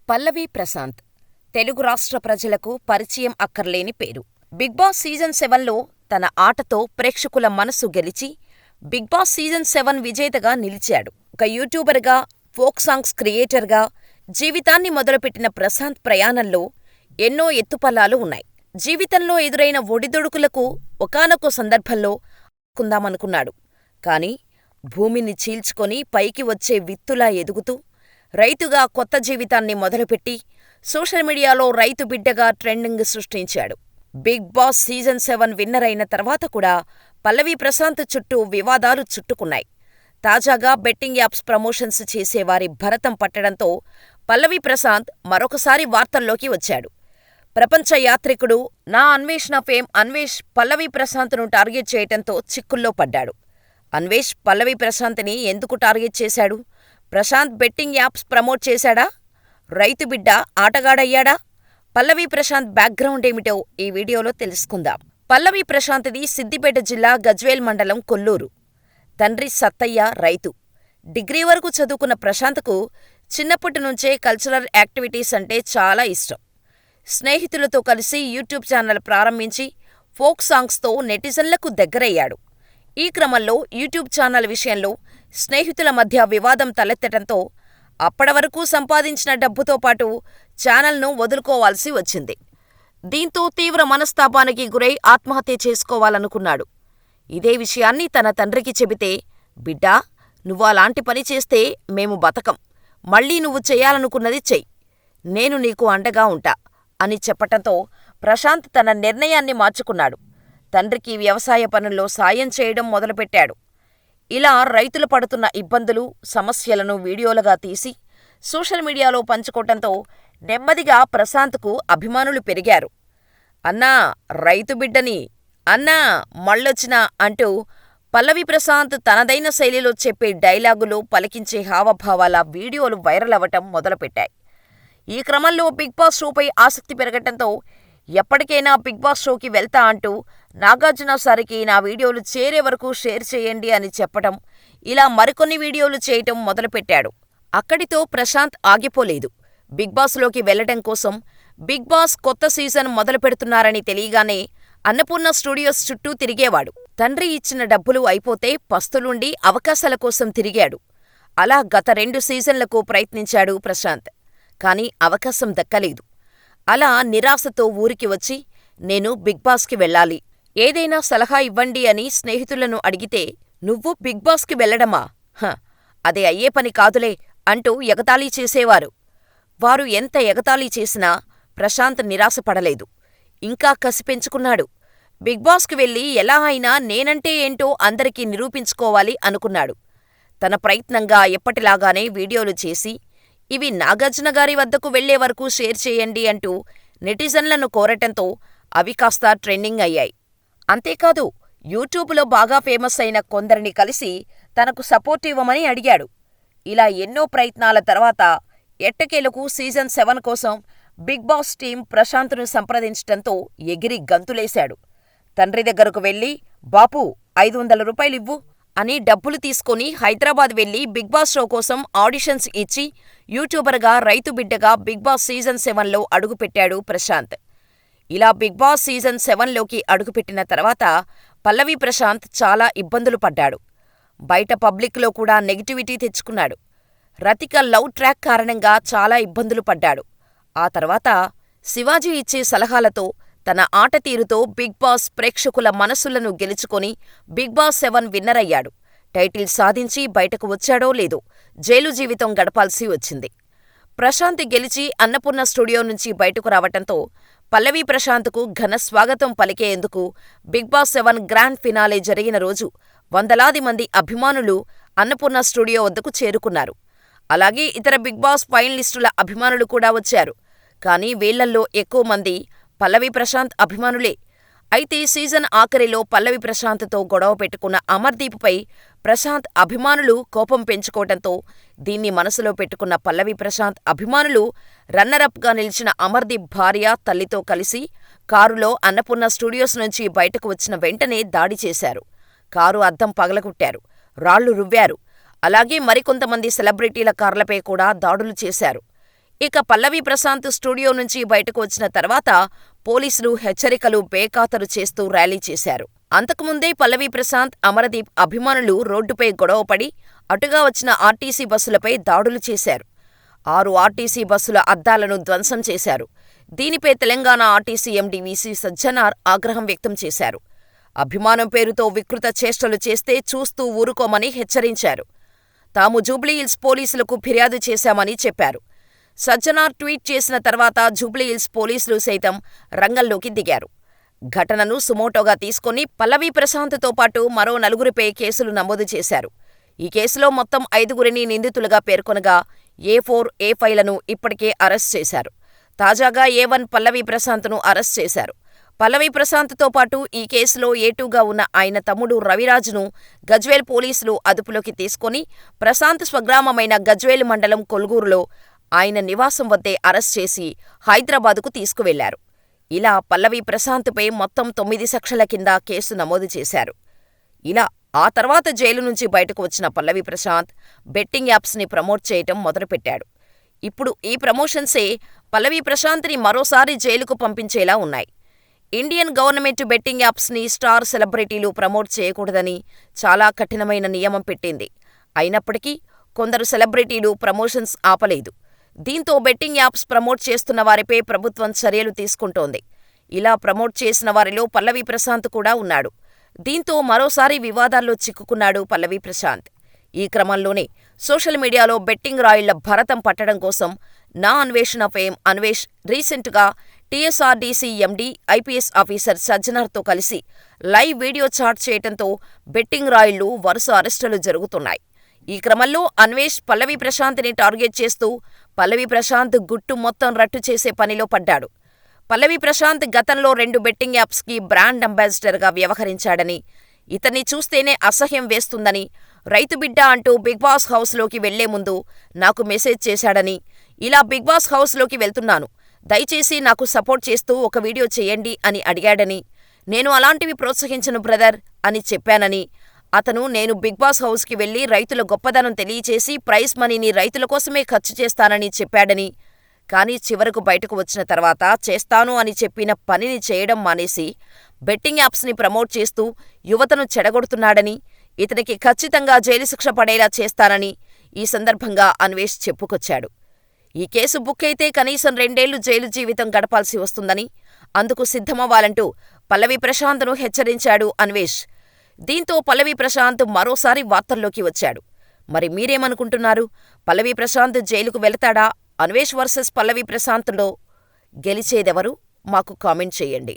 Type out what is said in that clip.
పల్లవి ప్రశాంత్ తెలుగు రాష్ట్ర ప్రజలకు పరిచయం అక్కర్లేని పేరు. బిగ్ బాస్ సీజన్ 7లో తన ఆటతో ప్రేక్షకుల మనసు గెలిచి బిగ్ బాస్ సీజన్ 7 విజేతగా నిలిచాడు. ఒక యూట్యూబర్గా, ఫోక్ సాంగ్స్ క్రియేటర్గా జీవితాన్ని మొదలుపెట్టిన ప్రశాంత్ ప్రయాణంలో ఎన్నో ఎత్తుపల్లాలు ఉన్నాయి. జీవితంలో ఎదురైన ఒడిదుడుకులకు ఒకానొక సందర్భంలో కుందామనుకున్నాడు. కాని భూమిని చీల్చుకొని పైకి వచ్చే విత్తులా ఎదుగుతూ రైతుగా కొత్త జీవితాన్ని మొదలుపెట్టి సోషల్ మీడియాలో రైతు బిడ్డగా ట్రెండింగ్ సృష్టించాడు. బిగ్ బాస్ సీజన్ 7 విన్నర్ అయిన తర్వాత కూడా పల్లవి ప్రశాంత్ చుట్టూ వివాదాలు చుట్టుకున్నాయి. తాజాగా బెట్టింగ్ యాప్స్ ప్రమోషన్స్ చేసేవారి భరతం పట్టడంతో పల్లవి ప్రశాంత్ మరొకసారి వార్తల్లోకి వచ్చాడు. ప్రపంచ యాత్రికుడు నా అన్వేషణ ఫేమ్ అన్వేష్ పల్లవి ప్రశాంత్ను టార్గెట్ చేయటంతో చిక్కుల్లో పడ్డాడు. అన్వేష్ పల్లవి ప్రశాంత్ని ఎందుకు టార్గెట్ చేశాడు? ప్రశాంత్ బెట్టింగ్ యాప్స్ ప్రమోట్ చేశాడా? రైతు బిడ్డ ఆటగాడయ్యాడా? పల్లవి ప్రశాంత్ బ్యాక్గ్రౌండ్ ఏమిటో ఈ వీడియోలో తెలుసుకుందాం. పల్లవి ప్రశాంత్ది సిద్దిపేట జిల్లా గజ్వేల్ మండలం కొల్లూరు. తండ్రి సత్తయ్య రైతు. డిగ్రీ వరకు చదువుకున్న ప్రశాంత్కు చిన్నప్పటి నుంచే కల్చరల్ యాక్టివిటీస్ అంటే చాలా ఇష్టం. స్నేహితులతో కలిసి యూట్యూబ్ ఛానల్ ప్రారంభించి ఫోక్ సాంగ్స్తో నెటిజన్లకు దగ్గరయ్యాడు. ఈ క్రమంలో యూట్యూబ్ ఛానల్ విషయంలో స్నేహితుల మధ్య వివాదం తలెత్తటంతో అప్పటివరకు సంపాదించిన డబ్బుతో పాటు ఛానల్ను వదులుకోవాల్సి వచ్చింది. దీంతో తీవ్ర మనస్తాపానికి గురై ఆత్మహత్య చేసుకోవాలనుకున్నాడు. ఇదే విషయాన్ని తన తండ్రికి చెబితే, బిడ్డా, నువ్వు అలాంటి పని చేస్తే మేము బతకం. మళ్ళీ నువ్వు చెయ్యాలనుకున్నది చెయ్యి. నేను నీకు అండగా ఉంటా అని చెప్పటంతో ప్రశాంత్ తన నిర్ణయాన్ని మార్చుకున్నాడు. తండ్రికి వ్యవసాయ పనుల్లో సాయం చేయడం మొదలుపెట్టాడు. ఇలా రైతులు పడుతున్న ఇబ్బందులు, సమస్యలను వీడియోలుగా తీసి సోషల్ మీడియాలో పంచుకోవటంతో నెమ్మదిగా ప్రశాంత్కు అభిమానులు పెరిగారు. అన్నా, రైతు బిడ్డని, అన్నా మళ్ళొచ్చినా అంటూ పల్లవి ప్రశాంత్ తనదైన శైలిలో చెప్పే డైలాగులు, పలికించే హావభావాల వీడియోలు వైరల్ అవ్వటం మొదలుపెట్టాయి. ఈ క్రమంలో బిగ్ బాస్ షోపై ఆసక్తి పెరగటంతో ఎప్పటికైనా బిగ్ బాస్ షోకి వెళ్తా అంటూ నాగార్జున సార్కి నా వీడియోలు చేరే వరకు షేర్ చేయండి అని చెప్పటం, ఇలా మరికొన్ని వీడియోలు చేయటం మొదలుపెట్టాడు. అక్కడితో ప్రశాంత్ ఆగిపోలేదు. బిగ్ బాస్లోకి వెళ్లటం కోసం బిగ్ బాస్ కొత్త సీజన్ మొదలుపెడుతున్నారని తెలియగానే అన్నపూర్ణ స్టూడియోస్ చుట్టూ తిరిగేవాడు. తండ్రి ఇచ్చిన డబ్బులు అయిపోతే పస్తులుండి అవకాశాల కోసం తిరిగాడు. అలా గత 2 సీజన్లకు ప్రయత్నించాడు ప్రశాంత్. కాని అవకాశం దక్కలేదు. అలా నిరాశతో ఊరికి వచ్చి, నేను బిగ్ బాస్కి వెళ్ళాలి, ఏదైనా సలహా ఇవ్వండి అని స్నేహితులను అడిగితే, నువ్వు బిగ్ బాస్కి వెళ్లడమా? అదే అయ్యే పని కాదులే అంటూ ఎగతాళి చేసేవారు. వారు ఎంత ఎగతాళి చేసినా ప్రశాంత్ నిరాశపడలేదు. ఇంకా కసి పెంచుకున్నాడు. బిగ్ బాస్కి వెళ్ళి ఎలా అయినా నేనంటే ఏంటో అందరికీ నిరూపించుకోవాలి అనుకున్నాడు. తన ప్రయత్నంగా ఎప్పటిలాగానే వీడియోలు చేసి ఇవి నాగార్జునగారి వద్దకు వెళ్లే వరకు షేర్ చేయండి అంటూ నెటిజన్లను కోరటంతో అవి కాస్త ట్రెండింగ్ అయ్యాయి. అంతేకాదు, యూట్యూబ్లో బాగా ఫేమస్ అయిన కొందరిని కలిసి తనకు సపోర్ట్ ఇవ్వమని అడిగాడు. ఇలా ఎన్నో ప్రయత్నాల తర్వాత ఎట్టకేలకు సీజన్ 7 కోసం బిగ్ బాస్ టీం ప్రశాంత్ను సంప్రదించటంతో ఎగిరి గంతులేశాడు. తండ్రి దగ్గరకు వెళ్లి, బాపూ, 500 రూపాయలివ్వు అని డబ్బులు తీసుకుని హైదరాబాద్ వెళ్లి బిగ్ బాస్ షో కోసం ఆడిషన్స్ ఇచ్చి యూట్యూబర్గా, రైతు బిడ్డగా బిగ్ బాస్ సీజన్ 7లో అడుగుపెట్టాడు ప్రశాంత్. ఇలా బిగ్ బాస్ సీజన్ 7లోకి అడుగుపెట్టిన తర్వాత పల్లవి ప్రశాంత్ చాలా ఇబ్బందులు పడ్డాడు. బయట పబ్లిక్లో కూడా నెగిటివిటీ తెచ్చుకున్నాడు. రతిక లవ్ ట్రాక్ కారణంగా చాలా ఇబ్బందులు పడ్డాడు. ఆ తర్వాత శివాజీ ఇచ్చే సలహాలతో, తన ఆట తీరుతో బిగ్ బాస్ ప్రేక్షకుల మనసులను గెలుచుకొని బిగ్ బాస్ 7 విన్నర్ అయ్యాడు. టైటిల్ సాధించి బయటకు వచ్చాడో లేదో జైలు జీవితం గడపాల్సి వచ్చింది. ప్రశాంత్ గెలిచి అన్నపూర్ణ స్టూడియో నుంచి బయటకు రావటంతో పల్లవి ప్రశాంత్కు ఘన స్వాగతం పలికేందుకు బిగ్ బాస్ 7 గ్రాండ్ ఫినాలే జరిగిన రోజు వందలాది మంది అభిమానులు అన్నపూర్ణ స్టూడియో వద్దకు చేరుకున్నారు. అలాగే ఇతర బిగ్ బాస్ ఫైనలిస్టుల అభిమానులు కూడా వచ్చారు. కానీ వీళ్లల్లో ఎక్కువ మంది పల్లవి ప్రశాంత్ అభిమానులే. అయితే సీజన్ ఆఖరిలో పల్లవి ప్రశాంత్తో గొడవ పెట్టుకున్న అమర్దీప్పై ప్రశాంత్ అభిమానులు కోపం పెంచుకోవటంతో దీన్ని మనసులో పెట్టుకున్న పల్లవి ప్రశాంత్ అభిమానులు రన్నరప్గా నిలిచిన అమర్దీప్ భార్య, తల్లితో కలిసి కారులో అన్నపూర్ణ స్టూడియోస్ నుంచి బయటకు వచ్చిన వెంటనే దాడి చేశారు. కారు అద్దం పగలగొట్టారు, రాళ్లు రువ్వారు. అలాగే మరికొంతమంది సెలబ్రిటీల కార్లపై కూడా దాడులు చేశారు. ఇక పల్లవి ప్రశాంత్ స్టూడియో నుంచి బయటకు వచ్చిన తర్వాత పోలీసులు హెచ్చరికలు బేఖాతరు చేస్తూ ర్యాలీ చేశారు. అంతకుముందే పల్లవి ప్రశాంత్, అమరదీప్ అభిమానులు రోడ్డుపై గొడవపడి అటుగా వచ్చిన ఆర్టీసీ బస్సులపై దాడులు చేశారు. 6 ఆర్టీసీ బస్సుల అద్దాలను ధ్వంసం చేశారు. దీనిపై Telangana RTC MD VC Sajjanar ఆగ్రహం వ్యక్తం చేశారు. అభిమానం పేరుతో వికృత చేష్టలు చేస్తే చూస్తూ ఊరుకోమని హెచ్చరించారు. తాము జూబ్లీహిల్స్ పోలీసులకు ఫిర్యాదు చేశామని చెప్పారు. సజ్జనార్ ట్వీట్ చేసిన తర్వాత జూబ్లీహిల్స్ పోలీసులు సైతం రంగంలోకి దిగారు. ఘటనను సుమోటోగా తీసుకుని పల్లవి ప్రశాంత్తో పాటు మరో 4గురిపై కేసులు నమోదు చేశారు. ఈ కేసులో మొత్తం 5గురిని నిందితులుగా పేర్కొనగా A4, A5లను ఇప్పటికే అరెస్ట్ చేశారు. తాజాగా A1 పల్లవి ప్రశాంత్ను అరెస్ట్ చేశారు. పల్లవి ప్రశాంత్తో పాటు ఈ కేసులో A2గా ఉన్న ఆయన తమ్ముడు రవిరాజ్ను గజ్వేల్ పోలీసులు అదుపులోకి తీసుకుని ప్రశాంత్ స్వగ్రామమైన గజ్వేల్ మండలం కొల్గూరులో ఆయన నివాసం వద్దే అరెస్ట్ చేసి హైదరాబాదుకు తీసుకువెళ్లారు. ఇలా పల్లవి ప్రశాంత్పై మొత్తం 9 సెక్షన్ల కింద కేసు నమోదు చేశారు. ఇలా ఆ తర్వాత జైలు నుంచి బయటకు వచ్చిన పల్లవి ప్రశాంత్ బెట్టింగ్ యాప్స్ని ప్రమోట్ చేయటం మొదలుపెట్టాడు. ఇప్పుడు ఈ ప్రమోషన్సే పల్లవి ప్రశాంత్ని మరోసారి జైలుకు పంపించేలా ఉన్నాయి. ఇండియన్ గవర్నమెంట్ బెట్టింగ్ యాప్స్ని స్టార్ సెలబ్రిటీలు ప్రమోట్ చేయకూడదని చాలా కఠినమైన నియమం పెట్టింది. అయినప్పటికీ కొందరు సెలబ్రిటీలు ప్రమోషన్స్ ఆపలేదు. దీంతో బెట్టింగ్ యాప్స్ ప్రమోట్ చేస్తున్న వారిపై ప్రభుత్వం చర్యలు తీసుకుంటోంది. ఇలా ప్రమోట్ చేసిన వారిలో పల్లవి ప్రశాంత్ కూడా ఉన్నాడు. దీంతో మరోసారి వివాదాల్లో చిక్కుకున్నాడు పల్లవి ప్రశాంత్. ఈ క్రమంలోనే సోషల్ మీడియాలో బెట్టింగ్ రాయుళ్ల భరతం పట్టడం కోసం నా అన్వేషణ ఫేమ్ అన్వేష్ రీసెంట్గా టీఎస్ఆర్డీసీ ఎండీ, ఐపీఎస్ ఆఫీసర్ సజ్జనార్తో కలిసి లైవ్ వీడియో చాట్ చేయటంతో బెట్టింగ్ రాయుళ్లు వరుస అరెస్టులు జరుగుతున్నాయి. ఈ క్రమంలో అన్వేష్ పల్లవి ప్రశాంత్ని టార్గెట్ చేస్తూ పల్లవి ప్రశాంత్ గుట్టు మొత్తం రట్టు చేసే పనిలో పడ్డాడు. పల్లవి ప్రశాంత్ గతంలో 2 బెట్టింగ్ యాప్స్కి బ్రాండ్ అంబాసిడర్గా వ్యవహరించాడని, ఇతన్ని చూస్తేనే అసహ్యం వేస్తుందని, రైతుబిడ్డ అంటూ బిగ్ బాస్ హౌస్లోకి వెళ్లే ముందు నాకు మెసేజ్ చేశాడని, ఇలా బిగ్ బాస్ హౌస్లోకి వెళ్తున్నాను, దయచేసి నాకు సపోర్ట్ చేస్తూ ఒక వీడియో చేయండి అని అడిగాడని, నేను అలాంటివి ప్రోత్సహించను బ్రదర్ అని చెప్పానని, అతను నేను బిగ్ బాస్ హౌస్కి వెళ్లి రైతుల గొప్పదనం తెలియచేసి ప్రైజ్ మనీని రైతుల కోసమే ఖర్చు చేస్తానని చెప్పాడని, కానీ చివరకు బయటకు వచ్చిన తర్వాత చేస్తాను అని చెప్పిన పనిని చేయడం మానేసి బెట్టింగ్ యాప్స్ని ప్రమోట్ చేస్తూ యువతను చెడగొడుతున్నాడని, ఇతనికి ఖచ్చితంగా జైలు శిక్ష పడేలా చేస్తానని ఈ సందర్భంగా అన్వేష్ చెప్పుకొచ్చాడు. ఈ కేసు బుక్ అయితే కనీసం 2 ఏళ్లు జైలు జీవితం గడపాల్సి వస్తుందని, అందుకు సిద్ధమవ్వాలంటూ పల్లవి ప్రశాంత్ను హెచ్చరించాడు అన్వేష్. దీంతో పల్లవి ప్రశాంత్ మరోసారి వార్తల్లోకి వచ్చాడు. మరి మీరేమనుకుంటున్నారు? పల్లవి ప్రశాంత్ జైలుకు వెళతాడా? అన్వేష్ వర్సెస్ పల్లవి ప్రశాంత్లో గెలిచేదెవరు? మాకు కామెంట్ చేయండి.